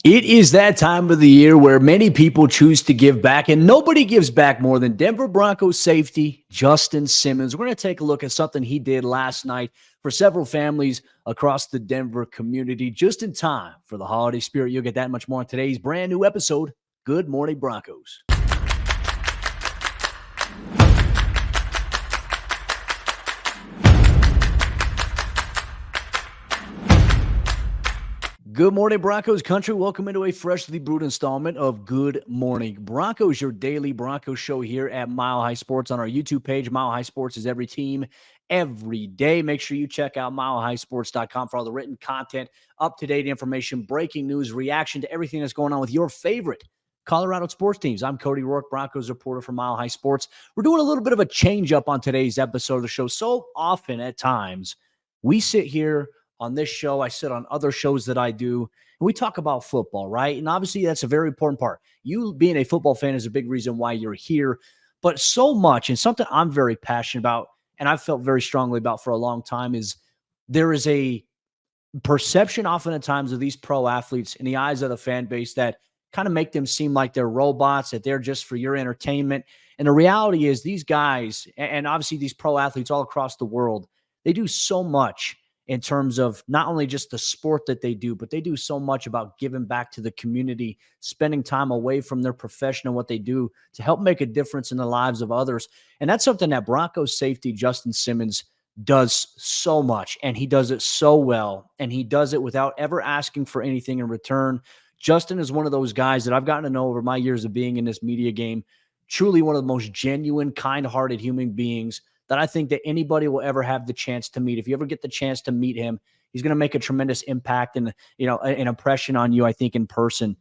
It is that time of the year where many people choose to give back, and nobody gives back more than Denver Broncos safety Justin Simmons. We're going to take a look at something he did last night for several families across the Denver community, just in time for the holiday spirit. You'll get that much more on today's brand new episode. Good morning, Broncos. Good morning, Broncos country. Welcome into a freshly brewed installment of Good Morning Broncos, your daily Broncos show here at Mile High Sports on our YouTube page. Mile High Sports is every team, every day. Make sure you check out milehighsports.com for all the written content, up-to-date information, breaking news, reaction to everything that's going on with your favorite Colorado sports teams. I'm Cody Rourke, Broncos reporter for Mile High Sports. We're doing a little bit of a change-up on today's episode of the show. So often at times, we sit here on this show, I sit on other shows that I do, and we talk about football, right? And obviously that's a very important part. You being a football fan is a big reason why you're here, but so much, and something I'm very passionate about, and I've felt very strongly about for a long time, is there is a perception often at times of these pro athletes in the eyes of the fan base that kind of make them seem like they're robots, that they're just for your entertainment. And the reality is these guys, and obviously these pro athletes all across the world, they do so much in terms of not only just the sport that they do, but they do so much about giving back to the community, spending time away from their profession and what they do to help make a difference in the lives of others. And that's something that Broncos safety Justin Simmons does so much, and he does it so well, and he does it without ever asking for anything in return. Justin is one of those guys that I've gotten to know over my years of being in this media game, truly one of the most genuine, kind-hearted human beings that I think that anybody will ever have the chance to meet. If you ever get the chance to meet him, he's going to make a tremendous impact and, an impression on you, I think, in person.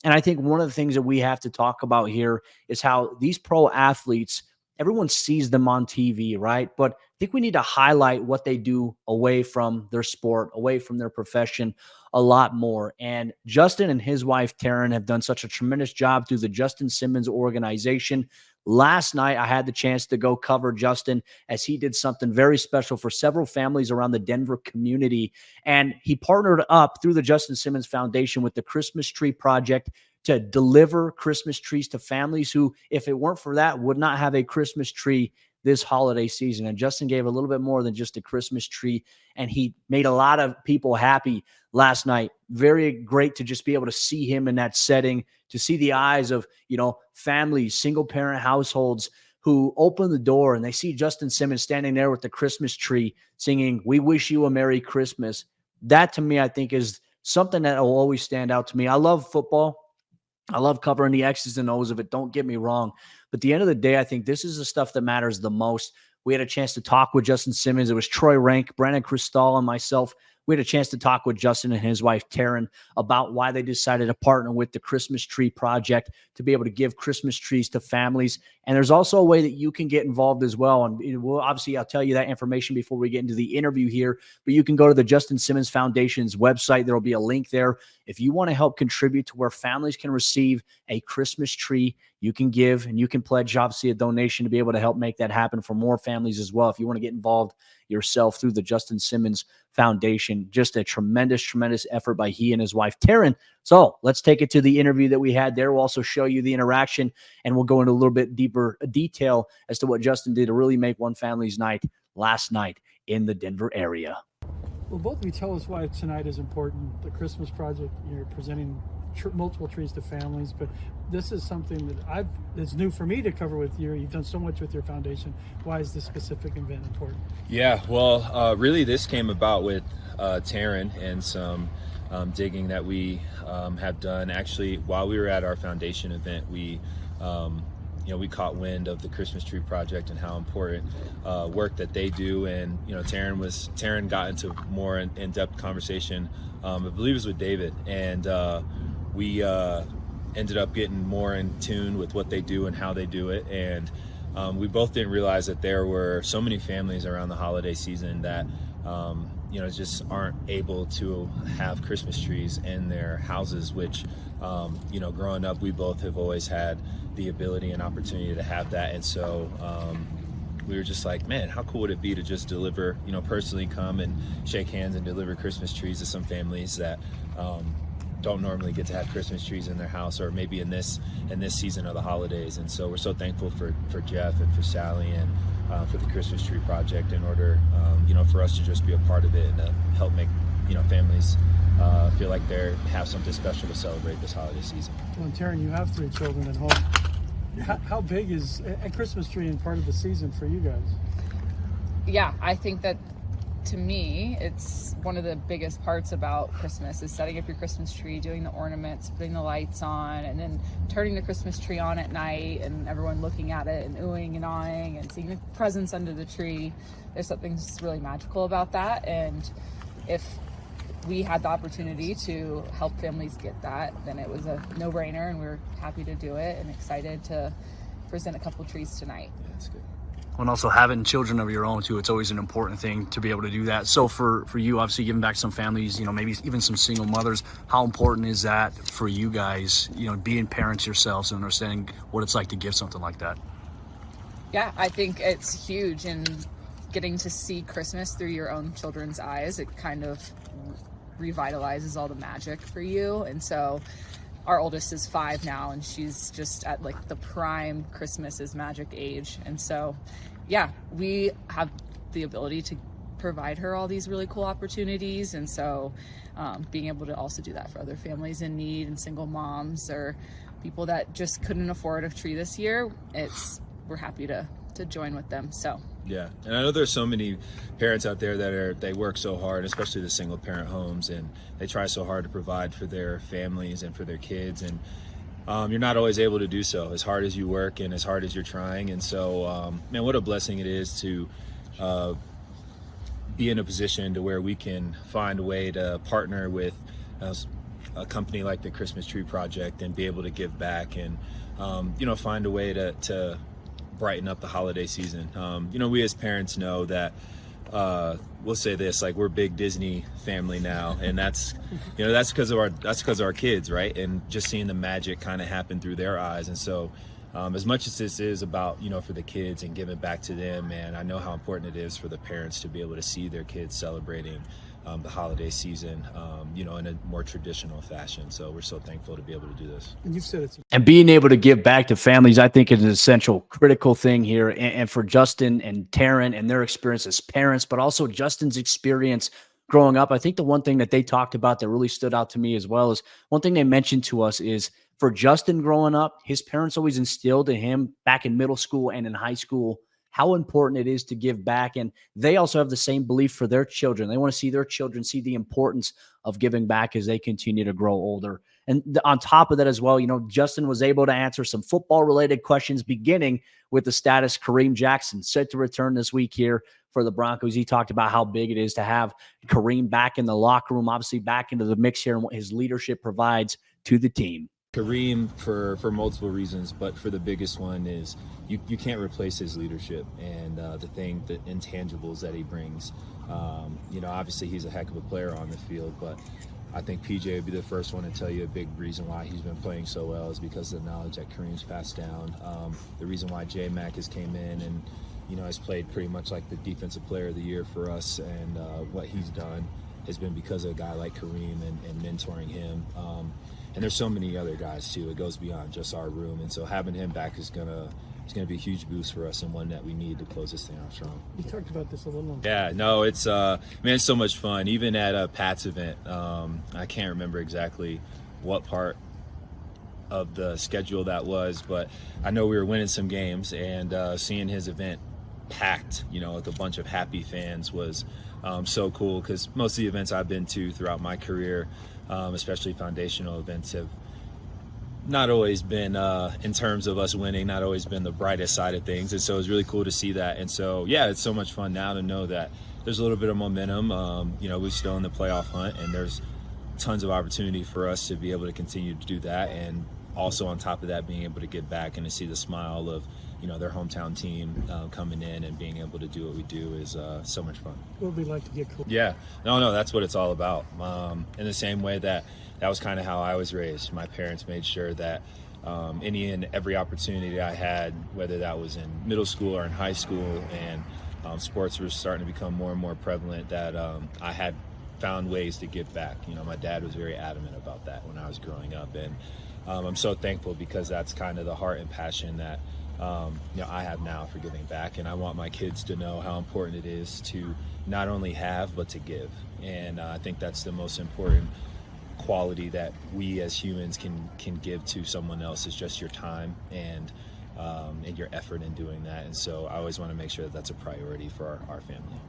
And I think one of the things that we have to talk about here is how these pro athletes, everyone sees them on TV, right? But I think we need to highlight what they do away from their sport, away from their profession a lot more. And Justin and his wife, Taryn, have done such a tremendous job through the Justin Simmons organization. Last night, I had the chance to go cover Justin as he did something very special for several families around the Denver community. And he partnered up through the Justin Simmons Foundation with the Christmas Tree Project to deliver Christmas trees to families who, if it weren't for that, would not have a Christmas tree this holiday season. And Justin gave a little bit more than just a Christmas tree, and he made a lot of people happy last night. Very great to just be able to see him in that setting, to see the eyes of, families, single parent households who open the door and they see Justin Simmons standing there with the Christmas tree singing, "We wish you a Merry Christmas." That to me, I think, is something that will always stand out to me. I love football. I love covering the X's and O's of it. Don't get me wrong. But at the end of the day, I think this is the stuff that matters the most. We had a chance to talk with Justin Simmons. It was Troy Rank, Brandon Cristal, and myself. We had a chance to talk with Justin and his wife, Taryn, about why they decided to partner with the Christmas Tree Project to be able to give Christmas trees to families. And there's also a way that you can get involved as well. And I'll tell you that information before we get into the interview here, but you can go to the Justin Simmons Foundation's website. There will be a link there. If you want to help contribute to where families can receive a Christmas tree, you can give and you can pledge, obviously, a donation to be able to help make that happen for more families as well. If you want to get involved yourself through the Justin Simmons Foundation, just a tremendous, tremendous effort by he and his wife, Taryn. So let's take it to the interview that we had there. We'll also show you the interaction, and we'll go into a little bit deeper detail as to what Justin did to really make one family's night last night in the Denver area. Well, both of you tell us why tonight is important. The Christmas Project, you're presenting multiple trees to families, but this is something that it's new for me to cover with you. You've done so much with your foundation. Why is this specific event important? Yeah, well, really this came about with Taryn and some digging that we have done. Actually, while we were at our foundation event, we caught wind of the Christmas Tree Project and how important work that they do. And, Taryn got into more in-depth conversation, I believe it was with David. And we ended up getting more in tune with what they do and how they do it. And we both didn't realize that there were so many families around the holiday season that, just aren't able to have Christmas trees in their houses, which, growing up, we both have always had the ability and opportunity to have that. And so we were just like, man, how cool would it be to just deliver, personally come and shake hands and deliver Christmas trees to some families that don't normally get to have Christmas trees in their house, or maybe in this season of the holidays. And so we're so thankful for Jeff and for Sally and for the Christmas Tree Project, in order for us to just be a part of it and to help make families feel like they have something special to celebrate this holiday season. Well, Taryn, you have 3 children at home. How big is a Christmas tree in part of the season for you guys? Yeah, I think that, to me, it's one of the biggest parts about Christmas is setting up your Christmas tree, doing the ornaments, putting the lights on, and then turning the Christmas tree on at night and everyone looking at it and oohing and ahhing and seeing the presents under the tree. There's something just really magical about that. And if we had the opportunity to help families get that, then it was a no-brainer, and we were happy to do it and excited to present a couple trees tonight. Yeah, that's good. And also having children of your own too, it's always an important thing to be able to do that. So for you, obviously giving back to some families, maybe even some single mothers, how important is that for you guys, being parents yourselves and understanding what it's like to give something like that? Yeah, I think it's huge, and getting to see Christmas through your own children's eyes, it kind of revitalizes all the magic for you. And so our oldest is 5 now, and she's just at like the prime Christmas is magic age. And so, yeah, we have the ability to provide her all these really cool opportunities. And so being able to also do that for other families in need and single moms or people that just couldn't afford a tree this year, we're happy to join with them. So yeah, and I know there's so many parents out there that they work so hard, especially the single parent homes, and they try so hard to provide for their families and for their kids, and you're not always able to do so, as hard as you work and as hard as you're trying. And so man, what a blessing it is to be in a position to where we can find a way to partner with a company like the Christmas Tree Project and be able to give back and find a way to brighten up the holiday season. We as parents know that we'll say this, like, we're a big Disney family now, and that's because of our kids, right? And just seeing the magic kind of happen through their eyes. And so as much as this is about for the kids and giving back to them, man, I know how important it is for the parents to be able to see their kids celebrating the holiday season, in a more traditional fashion. So we're so thankful to be able to do this. And you've said it's And being able to give back to families, I think, is an essential, critical thing here. And for Justin and Taryn and their experience as parents, but also Justin's experience growing up, I think the one thing that they talked about that really stood out to me as well is one thing they mentioned to us is for Justin growing up, his parents always instilled in him back in middle school and in high school how important it is to give back. And they also have the same belief for their children. They want to see their children see the importance of giving back as they continue to grow older. And on top of that as well, Justin was able to answer some football related questions, beginning with the status Kareem Jackson set to return this week here for the Broncos. He talked about how big it is to have Kareem back in the locker room, obviously back into the mix here, and what his leadership provides to the team. Kareem for multiple reasons, but for the biggest one is you can't replace his leadership and the intangibles that he brings. Obviously he's a heck of a player on the field, but I think PJ would be the first one to tell you a big reason why he's been playing so well is because of the knowledge that Kareem's passed down. The reason why J-Mac has came in and has played pretty much like the defensive player of the year for us, and what he's done has been because of a guy like Kareem and mentoring him. And there's so many other guys too. It goes beyond just our room, and so having him back is gonna be a huge boost for us and one that we need to close this thing out strong. You talked about this a little. Yeah, no, it's it's so much fun. Even at Pat's event, I can't remember exactly what part of the schedule that was, but I know we were winning some games, and seeing his event packed, with a bunch of happy fans was so cool, because most of the events I've been to throughout my career, especially foundational events, have not always been, in terms of us winning, not always been the brightest side of things. And so it's really cool to see that. And so, yeah, it's so much fun now to know that there's a little bit of momentum. We're still in the playoff hunt, and there's tons of opportunity for us to be able to continue to do that. And also on top of that, being able to get back and to see the smile of, their hometown team coming in and being able to do what we do is so much fun. What would we like to get cool? Yeah, no, that's what it's all about. In the same way that was kind of how I was raised. My parents made sure that any and every opportunity I had, whether that was in middle school or in high school, and sports were starting to become more and more prevalent, that I had found ways to give back. You know, my dad was very adamant about that when I was growing up, and I'm so thankful because that's kind of the heart and passion that you know, I have now for giving back. And I want my kids to know how important it is to not only have but to give. And I think that's the most important quality that we as humans can give to someone else, is just your time and your effort in doing that. And so I always want to make sure that that's a priority for our family.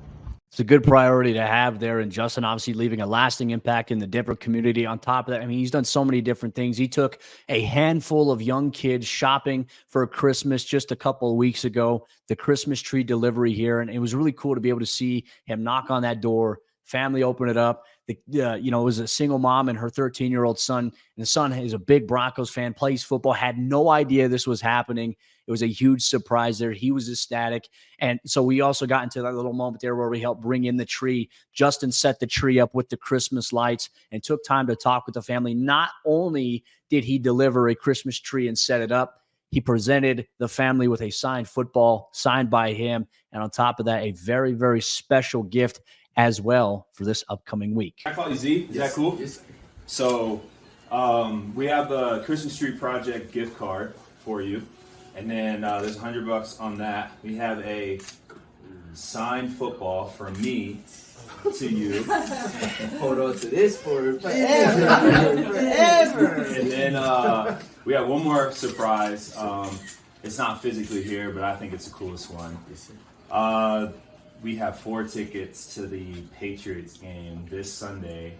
It's a good priority to have there. And Justin obviously leaving a lasting impact in the Denver community. On top of that, I mean, he's done so many different things. He took a handful of young kids shopping for Christmas just a couple of weeks ago, the Christmas tree delivery here. And it was really cool to be able to see him knock on that door, family open it up. You know, it was a single mom and her 13-year-old son. And the son is a big Broncos fan, plays football, had no idea this was happening. It was a huge surprise there. He was ecstatic. And so we also got into that little moment there where we helped bring in the tree. Justin set the tree up with the Christmas lights and took time to talk with the family. Not only did he deliver a Christmas tree and set it up, he presented the family with a signed football signed by him. And on top of that, a very, very special gift as well for this upcoming week. Can I call you Z? Is that cool? Yes. So we have a Christmas Tree Project gift card for you. And then there's $100 on that. We have a signed football from me to you. Hold on to this for forever. And then we have one more surprise. It's not physically here, but I think it's the coolest one. We have 4 tickets to the Patriots game this Sunday,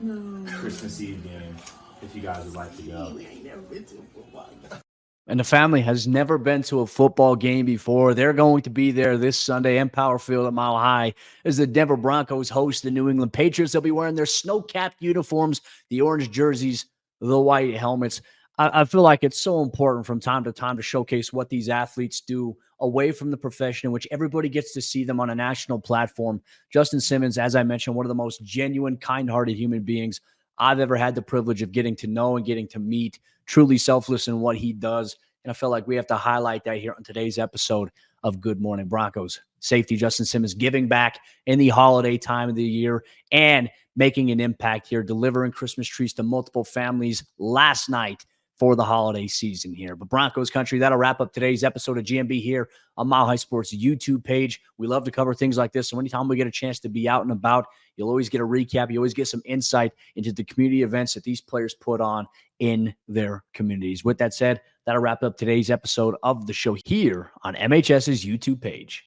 Christmas Eve game, if you guys would like to go. We ain't never been to a football game. And the family has never been to a football game before. They're going to be there this Sunday in Power Field at Mile High as the Denver Broncos host the New England Patriots. They'll be wearing their snow-capped uniforms, the orange jerseys, the white helmets. I feel like it's so important from time to time to showcase what these athletes do away from the profession, in which everybody gets to see them on a national platform. Justin Simmons, as I mentioned, one of the most genuine, kind-hearted human beings I've ever had the privilege of getting to know and getting to meet, truly selfless in what he does. And I feel like we have to highlight that here on today's episode of Good Morning Broncos. Safety Justin Simmons giving back in the holiday time of the year and making an impact here, delivering Christmas trees to multiple families last night for the holiday season here. But Broncos country, that'll wrap up today's episode of GMB here on Mile High Sports YouTube page. We love to cover things like this. So anytime we get a chance to be out and about, you'll always get a recap. You always get some insight into the community events that these players put on in their communities. With that said, that'll wrap up today's episode of the show here on MHS's YouTube page.